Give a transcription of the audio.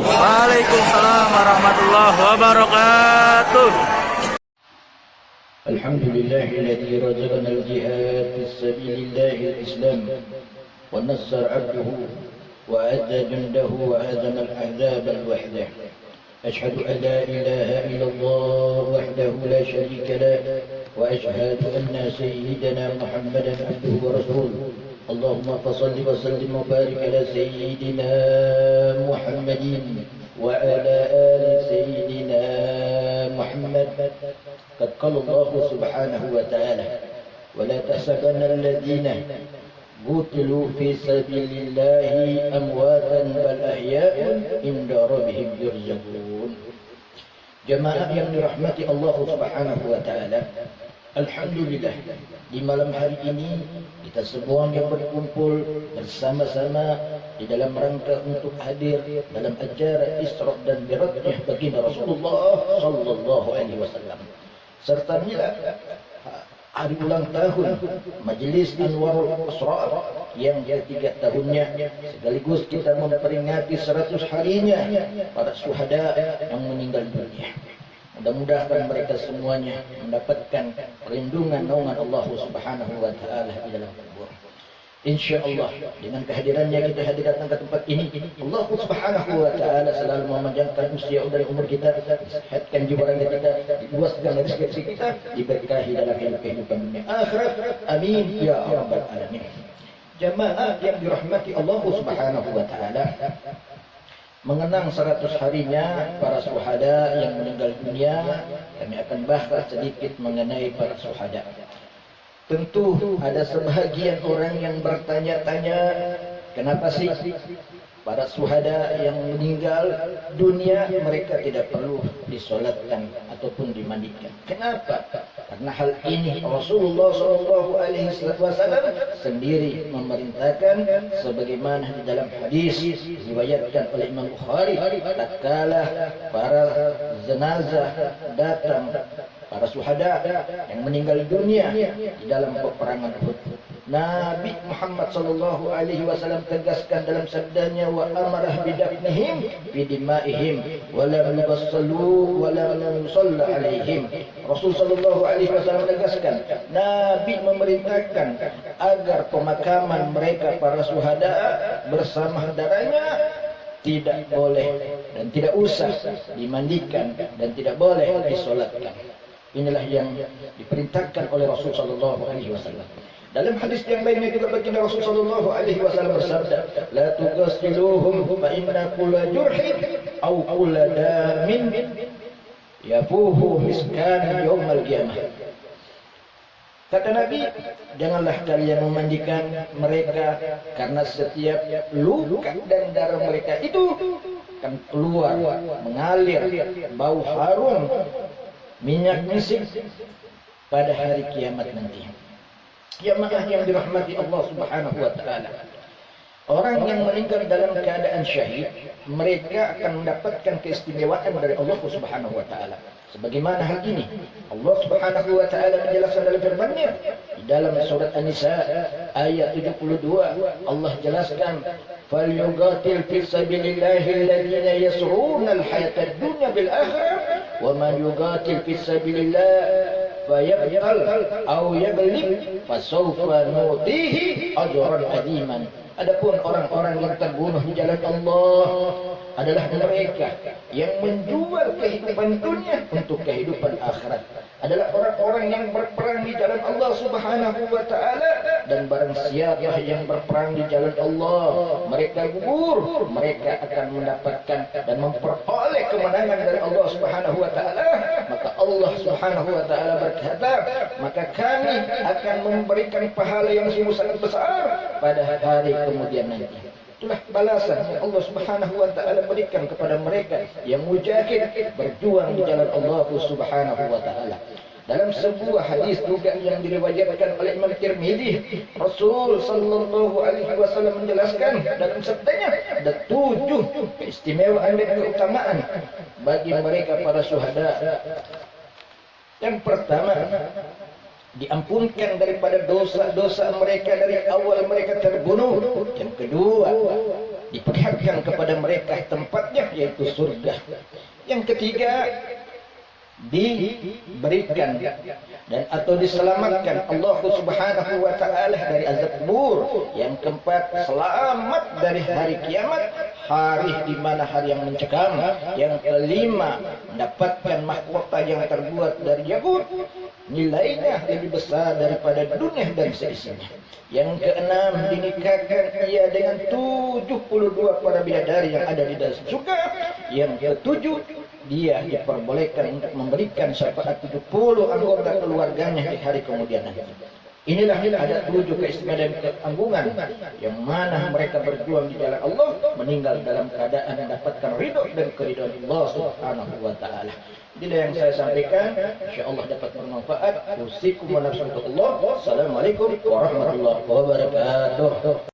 Waalaikumsalam warahmatullahi wabarakatuh. Alhamdulillahilladzi razaqana al-jihad fi sabilillahi al-islam wa nassara 'abdahu wa adda jundahu wa hazama al-ahzab al-wahdah. Ashhadu an la ilaha illallah wahdahu la sharika lah wa ashhadu anna sayyidana Muhammadan abduhu wa rasuluh. Allahumma salli wa sallim wa barik ala sayyidina Muhammadin wa ala ali sayyidina Muhammad. قد قال الله سبحانه وتعالى ولا تحسبن الذين قتلوا في سبيل الله أمواتا بل أحياء عند ربهم يرزقون. Jemaah yang dirahmati Allah Subhanahu wa taala, alhamdulillah di malam hari ini kita semuanya berkumpul bersama-sama di dalam rangka untuk hadir dalam acara Isra dan Mi'rajnya baginda Rasulullah sallallahu alaihi wasallam, serta mila hari ulang tahun Majelis Anwarul Asrar yang ketiga tahunnya, sekaligus kita memperingati 100 harinya para syuhada yang meninggal dunia. Mudah-mudahan mereka semuanya mendapatkan perlindungan naungan Allah Subhanahu wa taala di dalam kubur. InsyaAllah dengan kehadirannya kita hadir datang ke tempat ini, Allah Subhanahu wa ta'ala selalu memanjangkan usia dari umur kita, disehatkan jiwa raga kita, diluaskan rezeki kita, diberkahi dalam kehidupan dunia akhirat. Amin ya rabbal alamin. Jamaah yang dirahmati Allah Subhanahu wa ta'ala, mengenang 100 harinya para syuhada yang meninggal dunia, kami akan bahas sedikit mengenai para syuhada. Tentu ada sebahagian orang yang bertanya-tanya, kenapa sih para syuhada yang meninggal dunia mereka tidak perlu disolatkan ataupun dimandikan? Kenapa? Karena hal ini Rasulullah SAW sendiri memerintahkan, sebagaimana di dalam hadis diriwayatkan oleh Imam Bukhari, tatkala para jenazah datang, para syuhada yang meninggal dunia di dalam peperangan Uhud, Nabi Muhammad sallallahu alaihi wasallam tegaskan dalam sabdanya, wa amarah bidafnihim fi dimaihim wa lam yusallu wa lam yusalla alaihim. Rasul sallallahu alaihi wasallam tegaskan, Nabi memerintahkan agar pemakaman mereka para syuhada bersama darahnya tidak boleh dan tidak usah dimandikan dan tidak boleh disolatkan. Inilah yang diperintahkan oleh Rasul sallallahu alaihi wasallam. Dalam hadis yang lainnya juga baginda Rasul sallallahu alaihi wasallam bersabda, la tughsiluhum fa inna kulla jurhin aw kulla damin yafuhu miskan yaumil qiyamah. Kata Nabi, janganlah kalian memandikan mereka, karena setiap luka dan darah mereka itu akan keluar mengalir bau harum minyak misik pada hari kiamat nanti. Jemaah yang dirahmati Allah Subhanahu wa taala, orang yang meninggal dalam keadaan syahid, mereka akan mendapatkan keistimewaan dari Allah Subhanahu wa taala. Sebagaimana hal ini Allah Subhanahu wa taala menjelaskan dalam firman-Nya di dalam surat An-Nisa ayat 72. Allah jelaskan, falyuqatil fi sabilillahi alladhina yas'una al-hayata ad-dunya bil akhirah wa man yuqatil fi sabilillah fayaqtal aw yaglib fasawfa nutihi ajran adiman. Adapun orang-orang yang terbunuh di jalan Allah adalah mereka yang menjual kehidupan dunia untuk kehidupan akhirat. Adalah orang-orang yang berperang di jalan Allah Subhanahu wa taala, dan barang siapa yang berperang di jalan Allah, mereka gugur, mereka akan mendapatkan dan memperoleh kemenangan dari Allah Subhanahu wa taala. Maka Allah Subhanahu wa taala berkata, maka kami akan memberikan pahala yang sungguh sangat besar pada hari kemudian nanti. Itulah balasan yang Allah Subhanahu wa taala berikan kepada mereka yang mujahid berjuang di jalan Allah Subhanahu wa taala. Dalam sebuah hadis juga yang diriwayatkan oleh Imam Tirmidzi, Rasul sallallahu alaihi wasallam menjelaskan dalam sabdanya ada 7 keistimewaan dan keutamaan bagi mereka para syuhada. Yang pertama, diampunkan daripada dosa-dosa mereka dari awal mereka terbunuh. Yang kedua, diperlihatkan kepada mereka tempatnya yaitu surga. Yang ketiga, diberikan dan atau diselamatkan Allah Subhanahu wa taala dari azab kubur. Yang keempat, selamat dari hari kiamat, hari di mana hari yang mencekam. Yang kelima, mendapatkan mahkota yang terbuat dari yakut, nilainya lebih besar daripada dunia dan seisinya. Yang keenam, dinikahkan ia dengan 72 para bidadari yang ada di dalam surga. Yang ketujuh, dia diperbolehkan untuk memberikan syafaat 70 anggota keluarganya di hari kemudian nanti. Inilah ada 7 keistimewaan dan keanggungan yang mana mereka berjuang di jalan Allah, meninggal dalam keadaan mendapatkan ridho dan keridhaan Allah Subhanahu wa taala. Inilah yang saya sampaikan, insyaallah dapat bermanfaat. Usikum wa nafsu Allah. Assalamualaikum warahmatullahi wabarakatuh.